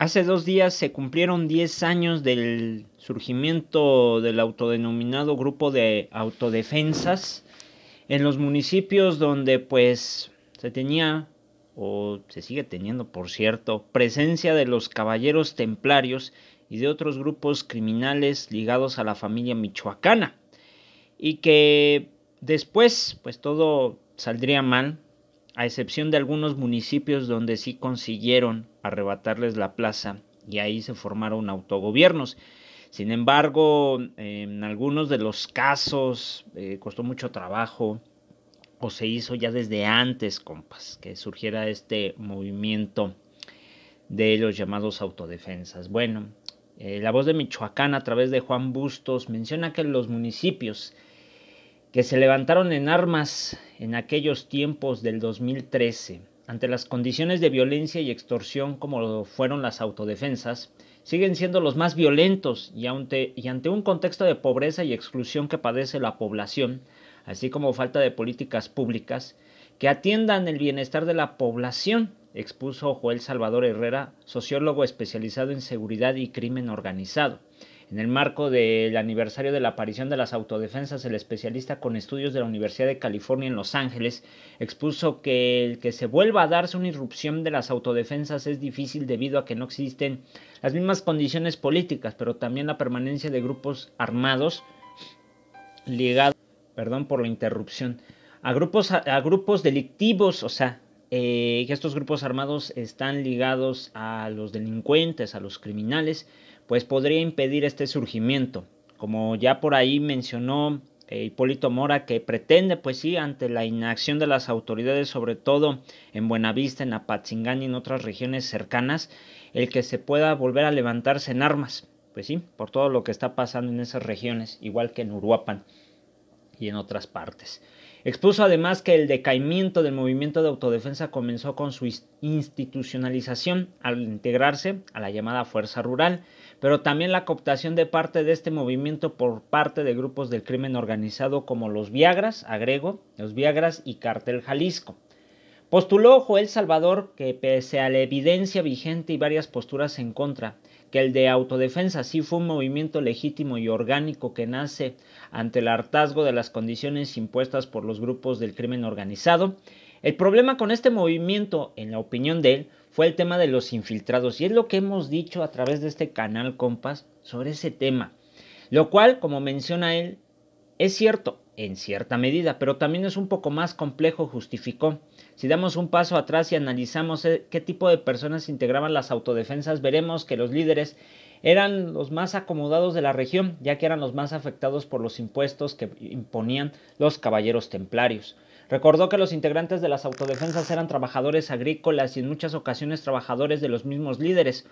Hace 2 días se cumplieron 10 años del surgimiento del autodenominado Grupo de Autodefensas en los municipios donde pues se tenía, o se sigue teniendo por cierto, presencia de los caballeros templarios y de otros grupos criminales ligados a la familia michoacana, y que después pues todo saldría mal, a excepción de algunos municipios donde sí consiguieron arrebatarles la plaza y ahí se formaron autogobiernos. Sin embargo, en algunos de los casos costó mucho trabajo, o se hizo ya desde antes, compas, que surgiera este movimiento de los llamados autodefensas. Bueno, La Voz de Michoacán, a través de Juan Bustos, menciona que los municipios que se levantaron en armas en aquellos tiempos del 2013, ante las condiciones de violencia y extorsión como fueron las autodefensas, siguen siendo los más violentos y ante un contexto de pobreza y exclusión que padece la población, así como falta de políticas públicas que atiendan el bienestar de la población, expuso Joel Salvador Herrera, sociólogo especializado en seguridad y crimen organizado. En el marco del aniversario de la aparición de las autodefensas, el especialista con estudios de la Universidad de California en Los Ángeles expuso que el que se vuelva a darse una irrupción de las autodefensas es difícil debido a que no existen las mismas condiciones políticas, pero también la permanencia de grupos armados ligados, perdón por la interrupción, a grupos delictivos, o sea, que estos grupos armados están ligados a los delincuentes, a los criminales, pues podría impedir este surgimiento. Como ya por ahí mencionó Hipólito Mora, que pretende, pues sí, ante la inacción de las autoridades, sobre todo en Buenavista, en Apatzingán y en otras regiones cercanas, el que se pueda volver a levantarse en armas, pues sí, por todo lo que está pasando en esas regiones, igual que en Uruapan y en otras partes. Expuso además que el decaimiento del movimiento de autodefensa comenzó con su institucionalización al integrarse a la llamada Fuerza Rural, pero también la cooptación de parte de este movimiento por parte de grupos del crimen organizado como los Viagras, agrego, los Viagras y Cártel Jalisco. Postuló Joel Salvador que pese a la evidencia vigente y varias posturas en contra, que el de autodefensa sí fue un movimiento legítimo y orgánico que nace ante el hartazgo de las condiciones impuestas por los grupos del crimen organizado. El problema con este movimiento, en la opinión de él, fue el tema de los infiltrados, y es lo que hemos dicho a través de este canal, compas, sobre ese tema, lo cual, como menciona él, es cierto en cierta medida, pero también es un poco más complejo, justificó. Si damos un paso atrás y analizamos qué tipo de personas integraban las autodefensas, veremos que los líderes eran los más acomodados de la región, ya que eran los más afectados por los impuestos que imponían los caballeros templarios. Recordó que los integrantes de las autodefensas eran trabajadores agrícolas y en muchas ocasiones trabajadores de los mismos líderes,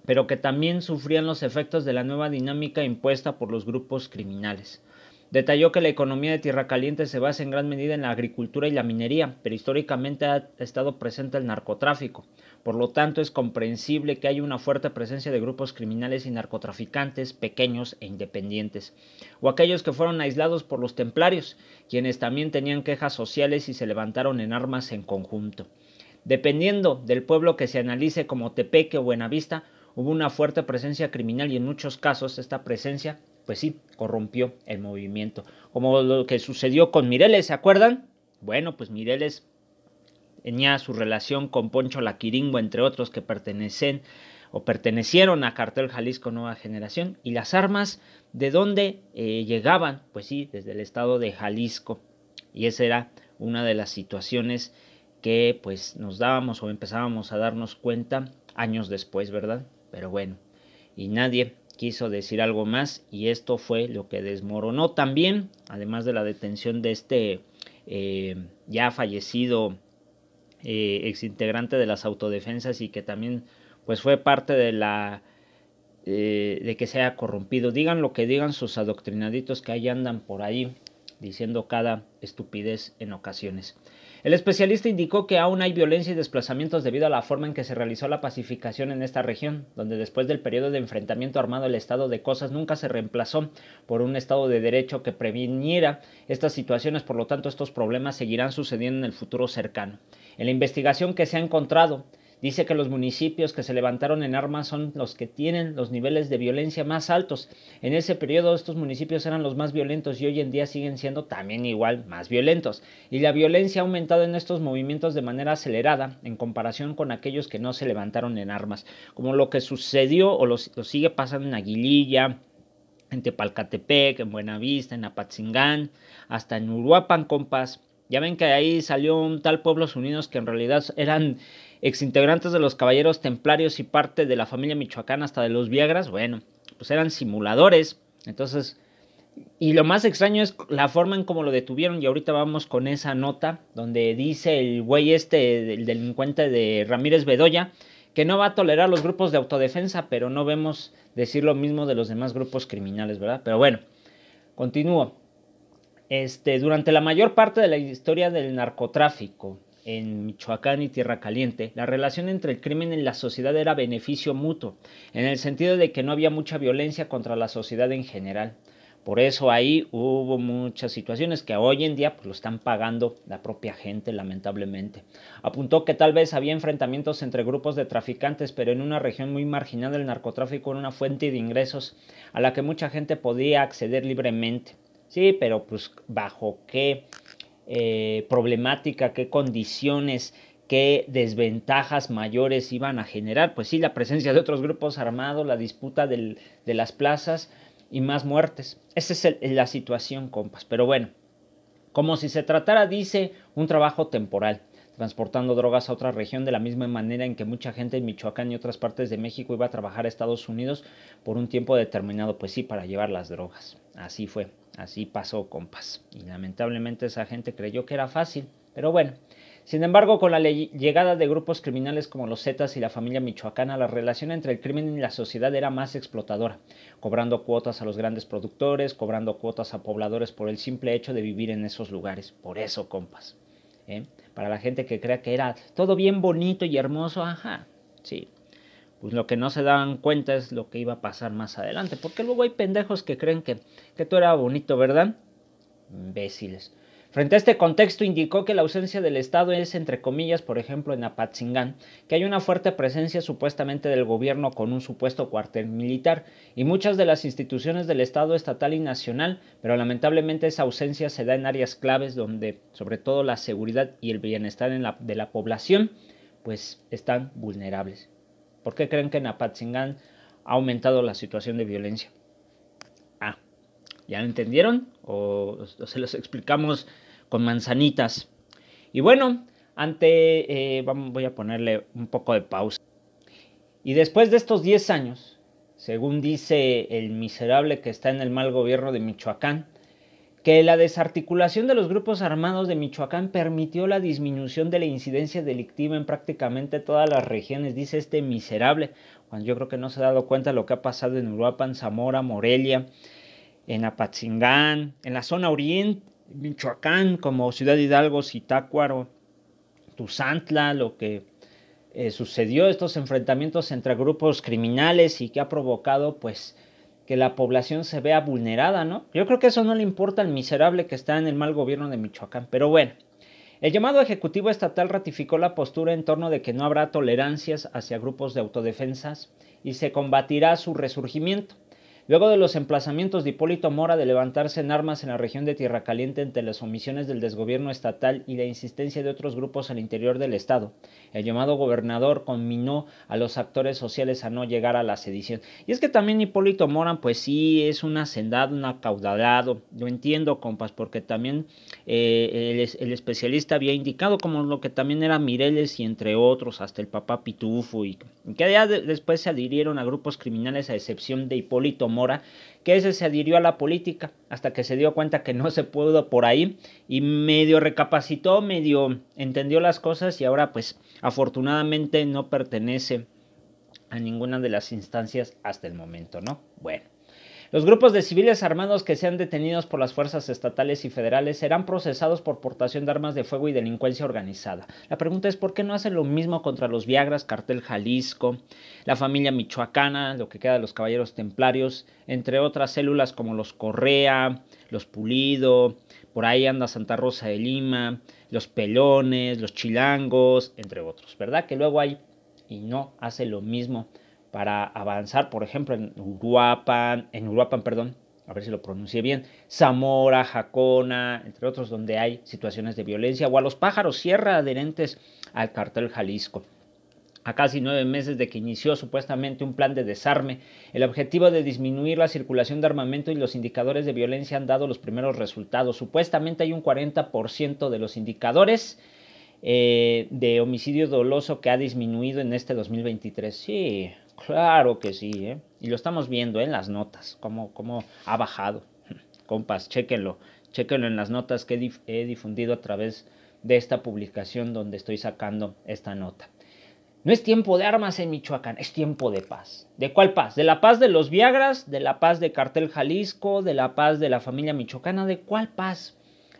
pero que también sufrían los efectos de la nueva dinámica impuesta por los grupos criminales. Detalló que la economía de Tierra Caliente se basa en gran medida en la agricultura y la minería, pero históricamente ha estado presente el narcotráfico. Por lo tanto, es comprensible que haya una fuerte presencia de grupos criminales y narcotraficantes pequeños e independientes, o aquellos que fueron aislados por los templarios, quienes también tenían quejas sociales y se levantaron en armas en conjunto. Dependiendo del pueblo que se analice, como Tepeque o Buenavista, hubo una fuerte presencia criminal y en muchos casos esta presencia, pues sí, corrompió el movimiento. Como lo que sucedió con Mireles, ¿se acuerdan? Bueno, pues Mireles tenía su relación con Poncho Laquiringo, entre otros, que pertenecieron a Cartel Jalisco Nueva Generación. Y las armas, ¿de dónde llegaban? Pues sí, desde el estado de Jalisco. Y esa era una de las situaciones que pues nos dábamos o empezábamos a darnos cuenta años después, ¿verdad? Pero bueno, y nadie quiso decir algo más, y esto fue lo que desmoronó también, además de la detención de este ya fallecido exintegrante de las autodefensas, y que también pues fue parte de la de que se haya corrompido. Digan lo que digan sus adoctrinaditos que ahí andan por ahí diciendo cada estupidez en ocasiones. El especialista indicó que aún hay violencia y desplazamientos debido a la forma en que se realizó la pacificación en esta región, donde después del periodo de enfrentamiento armado el estado de cosas nunca se reemplazó por un estado de derecho que previniera estas situaciones. Por lo tanto, estos problemas seguirán sucediendo en el futuro cercano. En la investigación que se ha encontrado, Dice que los municipios que se levantaron en armas son los que tienen los niveles de violencia más altos. En ese periodo estos municipios eran los más violentos y hoy en día siguen siendo también igual más violentos. Y la violencia ha aumentado en estos movimientos de manera acelerada en comparación con aquellos que no se levantaron en armas, como lo que sucedió o lo sigue pasando en Aguililla, en Tepalcatepec, en Buenavista, en Apatzingán, hasta en Uruapan, compas. Ya ven que ahí salió un tal Pueblos Unidos que en realidad eran exintegrantes de los Caballeros Templarios y parte de la familia michoacana hasta de los Viagras. Bueno, pues eran simuladores. Entonces, y lo más extraño es la forma en cómo lo detuvieron. Y ahorita vamos con esa nota donde dice el güey el delincuente de Ramírez Bedoya, que no va a tolerar los grupos de autodefensa, pero no vemos decir lo mismo de los demás grupos criminales, ¿verdad? Pero bueno, continúo. Durante la mayor parte de la historia del narcotráfico en Michoacán y Tierra Caliente, la relación entre el crimen y la sociedad era beneficio mutuo, en el sentido de que no había mucha violencia contra la sociedad en general. Por eso ahí hubo muchas situaciones que hoy en día pues, lo están pagando la propia gente, lamentablemente. Apuntó que tal vez había enfrentamientos entre grupos de traficantes, pero en una región muy marginal el narcotráfico era una fuente de ingresos a la que mucha gente podía acceder libremente. Sí, pero pues bajo qué problemática, qué condiciones, qué desventajas mayores iban a generar. Pues sí, la presencia de otros grupos armados, la disputa de las plazas y más muertes. Esa es la situación, compas. Pero bueno, como si se tratara, dice, un trabajo temporal, transportando drogas a otra región de la misma manera en que mucha gente en Michoacán y otras partes de México iba a trabajar a Estados Unidos por un tiempo determinado, pues sí, para llevar las drogas. Así fue, así pasó, compas. Y lamentablemente esa gente creyó que era fácil, pero bueno. Sin embargo, con la llegada de grupos criminales como los Zetas y la familia michoacana, la relación entre el crimen y la sociedad era más explotadora, cobrando cuotas a los grandes productores, cobrando cuotas a pobladores por el simple hecho de vivir en esos lugares. Por eso, compas. Para la gente que crea que era todo bien bonito y hermoso, ajá, sí. Pues lo que no se daban cuenta es lo que iba a pasar más adelante, porque luego hay pendejos que creen que todo era bonito, ¿verdad? Imbéciles. Frente a este contexto indicó que la ausencia del Estado es, entre comillas, por ejemplo en Apatzingán, que hay una fuerte presencia supuestamente del gobierno con un supuesto cuartel militar y muchas de las instituciones del Estado estatal y nacional, pero lamentablemente esa ausencia se da en áreas claves donde sobre todo la seguridad y el bienestar de la población pues están vulnerables. ¿Por qué creen que en Apatzingán ha aumentado la situación de violencia? ¿Ya lo entendieron? ¿O se los explicamos con manzanitas? Y bueno, voy a ponerle un poco de pausa. Y después de estos 10 años, según dice el miserable que está en el mal gobierno de Michoacán, que la desarticulación de los grupos armados de Michoacán permitió la disminución de la incidencia delictiva en prácticamente todas las regiones, dice este miserable, cuando yo creo que no se ha dado cuenta de lo que ha pasado en Uruapan, Zamora, Morelia, en Apatzingán, en la zona oriente, Michoacán, como Ciudad Hidalgo, Zitácuaro, Tuzantla, lo que sucedió, estos enfrentamientos entre grupos criminales y que ha provocado pues que la población se vea vulnerada, ¿no? Yo creo que eso no le importa al miserable que está en el mal gobierno de Michoacán, pero bueno. El llamado Ejecutivo Estatal ratificó la postura en torno de que no habrá tolerancias hacia grupos de autodefensas y se combatirá su resurgimiento. Luego de los emplazamientos de Hipólito Mora de levantarse en armas en la región de Tierra Caliente ante las omisiones del desgobierno estatal y la insistencia de otros grupos al interior del estado, el llamado gobernador conminó a los actores sociales a no llegar a la sedición. Y es que también Hipólito Mora, pues sí, es un hacendado, un acaudalado, lo entiendo, compas, porque también el especialista había indicado, como lo que también era Mireles y entre otros, hasta el papá Pitufo, y que ya después se adhirieron a grupos criminales a excepción de Hipólito Mora, que ese se adhirió a la política hasta que se dio cuenta que no se pudo por ahí y medio recapacitó, medio entendió las cosas y ahora pues afortunadamente no pertenece a ninguna de las instancias hasta el momento, ¿no? Bueno. Los grupos de civiles armados que sean detenidos por las fuerzas estatales y federales serán procesados por portación de armas de fuego y delincuencia organizada. La pregunta es ¿por qué no hacen lo mismo contra los Viagras, Cartel Jalisco, la familia michoacana, lo que queda de los Caballeros Templarios, entre otras células como los Correa, los Pulido, por ahí anda Santa Rosa de Lima, los Pelones, los Chilangos, entre otros, ¿verdad? Que luego hay y no hace lo mismo para avanzar, por ejemplo, en Uruapan, perdón, a ver si lo pronuncié bien, Zamora, Jacona, entre otros, donde hay situaciones de violencia, o a los Pájaros Sierra adherentes al Cartel Jalisco. A casi 9 meses de que inició supuestamente un plan de desarme, el objetivo de disminuir la circulación de armamento y los indicadores de violencia han dado los primeros resultados. Supuestamente hay un 40% de los indicadores de homicidio doloso que ha disminuido en este 2023. Sí, claro que sí, y lo estamos viendo en las notas, cómo ha bajado. Compas, chéquenlo en las notas que he difundido a través de esta publicación donde estoy sacando esta nota. No es tiempo de armas en Michoacán, es tiempo de paz. ¿De cuál paz? ¿De la paz de los Viagras? ¿De la paz de Cartel Jalisco? ¿De la paz de la familia michoacana? ¿De cuál paz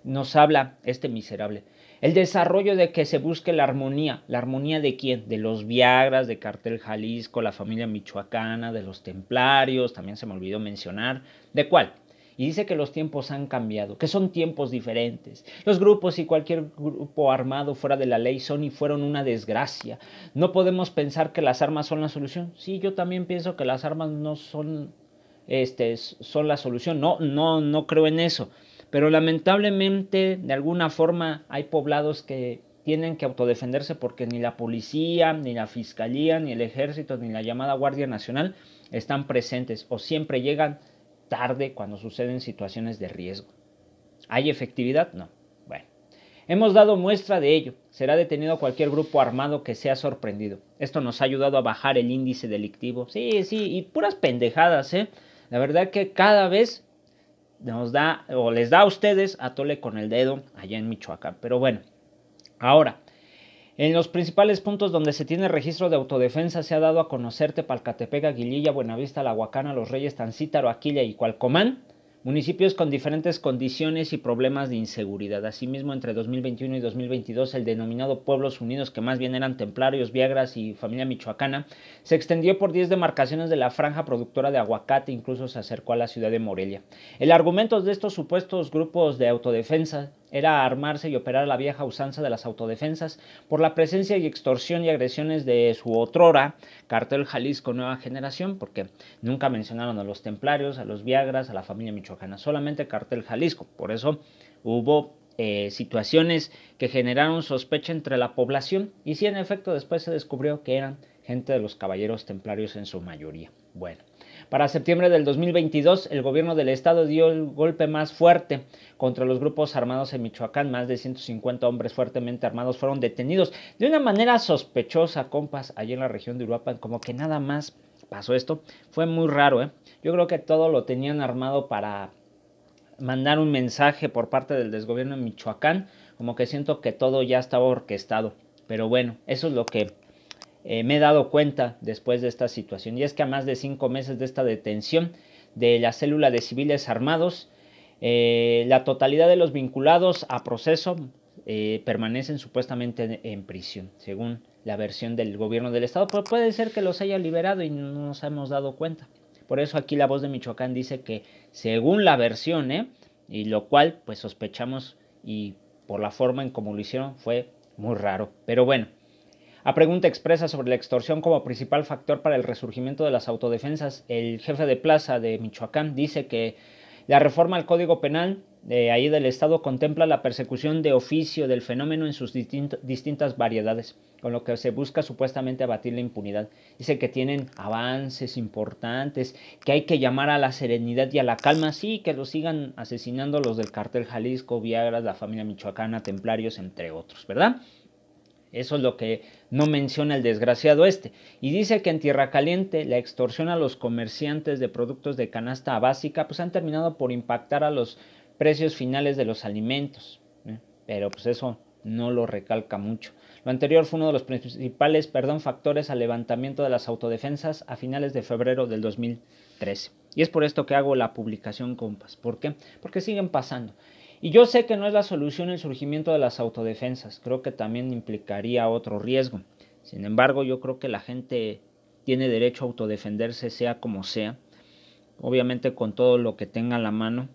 nos habla este miserable? El desarrollo de que se busque la armonía. ¿La armonía de quién? De los Viagras, de Cartel Jalisco, la familia michoacana, de los templarios, también se me olvidó mencionar. ¿De cuál? Y dice que los tiempos han cambiado, que son tiempos diferentes. Los grupos y cualquier grupo armado fuera de la ley son y fueron una desgracia. No podemos pensar que las armas son la solución. Sí, yo también pienso que las armas no son, son la solución. No creo en eso. Pero lamentablemente, de alguna forma, hay poblados que tienen que autodefenderse porque ni la policía, ni la fiscalía, ni el ejército, ni la llamada Guardia Nacional están presentes o siempre llegan tarde cuando suceden situaciones de riesgo. ¿Hay efectividad? No. Bueno, hemos dado muestra de ello. Será detenido cualquier grupo armado que sea sorprendido. Esto nos ha ayudado a bajar el índice delictivo. Sí, y puras pendejadas, La verdad que cada vez nos da, o les da a ustedes a tole con el dedo allá en Michoacán. Pero bueno, ahora, en los principales puntos donde se tiene registro de autodefensa se ha dado a conocer Tepalcatepec, Aguililla, Buenavista, La Huacana, Los Reyes, Tancítaro, Aquilla y Cualcomán, municipios con diferentes condiciones y problemas de inseguridad. Asimismo, entre 2021 y 2022, el denominado Pueblos Unidos, que más bien eran templarios, viagras y familia michoacana, se extendió por 10 demarcaciones de la franja productora de aguacate, incluso se acercó a la ciudad de Morelia. El argumento de estos supuestos grupos de autodefensa era armarse y operar a la vieja usanza de las autodefensas por la presencia y extorsión y agresiones de su otrora Cartel Jalisco Nueva Generación, porque nunca mencionaron a los templarios, a los viagras, a la familia michoacana, solamente Cartel Jalisco. Por eso hubo situaciones que generaron sospecha entre la población y sí, en efecto, después se descubrió que eran gente de los caballeros templarios en su mayoría. Bueno, para septiembre del 2022, el gobierno del estado dio el golpe más fuerte contra los grupos armados en Michoacán. Más de 150 hombres fuertemente armados fueron detenidos de una manera sospechosa, compas, allí en la región de Uruapan, como que nada más pasó esto. Fue muy raro, Yo creo que todo lo tenían armado para mandar un mensaje por parte del desgobierno en Michoacán, como que siento que todo ya estaba orquestado. Pero bueno, eso es lo que me he dado cuenta después de esta situación, y es que a más de 5 meses de esta detención de la célula de civiles armados, la totalidad de los vinculados a proceso permanecen supuestamente en prisión, según la versión del gobierno del estado, pero puede ser que los haya liberado y no nos hemos dado cuenta. Por eso aquí la Voz de Michoacán dice que según la versión, y lo cual pues sospechamos, y por la forma en cómo lo hicieron fue muy raro, pero bueno. A pregunta expresa sobre la extorsión como principal factor para el resurgimiento de las autodefensas, el jefe de plaza de Michoacán dice que la reforma al Código Penal de ahí del Estado contempla la persecución de oficio del fenómeno en sus distintas variedades, con lo que se busca supuestamente abatir la impunidad. Dice que tienen avances importantes, que hay que llamar a la serenidad y a la calma, sí, que lo sigan asesinando los del Cartel Jalisco, Viagras, la familia michoacana, templarios, entre otros, ¿verdad? Eso es lo que no menciona el desgraciado este. Y dice que en Tierra Caliente la extorsión a los comerciantes de productos de canasta básica pues han terminado por impactar a los precios finales de los alimentos. Pero pues eso no lo recalca mucho. Lo anterior fue uno de los principales factores al levantamiento de las autodefensas a finales de febrero del 2013. Y es por esto que hago la publicación, compas. ¿Por qué? Porque siguen pasando. Y yo sé que no es la solución el surgimiento de las autodefensas, creo que también implicaría otro riesgo. Sin embargo, yo creo que la gente tiene derecho a autodefenderse sea como sea, obviamente con todo lo que tenga a la mano,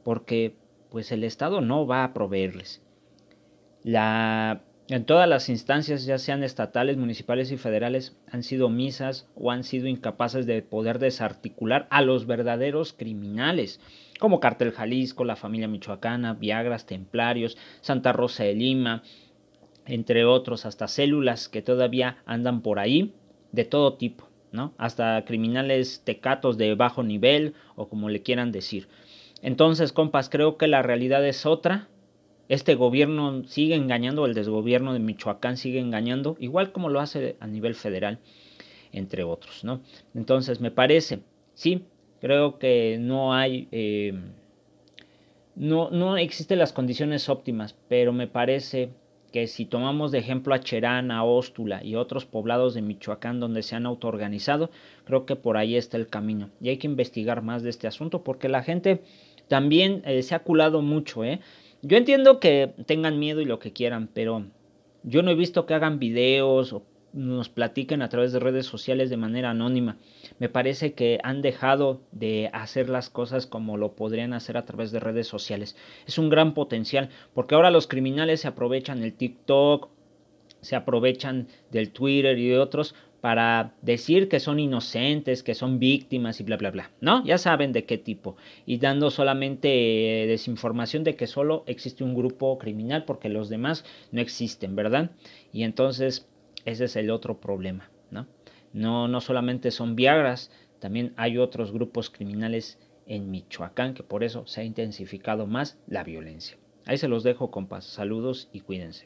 porque pues el Estado no va a proveerles. La En todas las instancias, ya sean estatales, municipales y federales, han sido omisas o han sido incapaces de poder desarticular a los verdaderos criminales, como Cártel Jalisco, la familia michoacana, Viagras, Templarios, Santa Rosa de Lima, entre otros, hasta células que todavía andan por ahí, de todo tipo, ¿no? Hasta criminales tecatos de bajo nivel o como le quieran decir. Entonces, compas, creo que la realidad es otra. Este gobierno sigue engañando, el desgobierno de Michoacán sigue engañando, igual como lo hace a nivel federal, entre otros, ¿no? Entonces, me parece, sí, creo que no hay, no existen las condiciones óptimas, pero me parece que si tomamos de ejemplo a Cherán, a Óstula y otros poblados de Michoacán donde se han autoorganizado, creo que por ahí está el camino. Y hay que investigar más de este asunto porque la gente también se ha culado mucho, ¿eh? Yo entiendo que tengan miedo y lo que quieran, pero yo no he visto que hagan videos o nos platiquen a través de redes sociales de manera anónima. Me parece que han dejado de hacer las cosas como lo podrían hacer a través de redes sociales. Es un gran potencial, porque ahora los criminales se aprovechan del TikTok, se aprovechan del Twitter y de otros para decir que son inocentes, que son víctimas y bla bla bla, ¿no? Ya saben de qué tipo. Y dando solamente desinformación de que solo existe un grupo criminal porque los demás no existen, ¿verdad? Y entonces ese es el otro problema, ¿no? No solamente son Viagras, también hay otros grupos criminales en Michoacán que por eso se ha intensificado más la violencia. Ahí se los dejo, compas. Saludos y cuídense.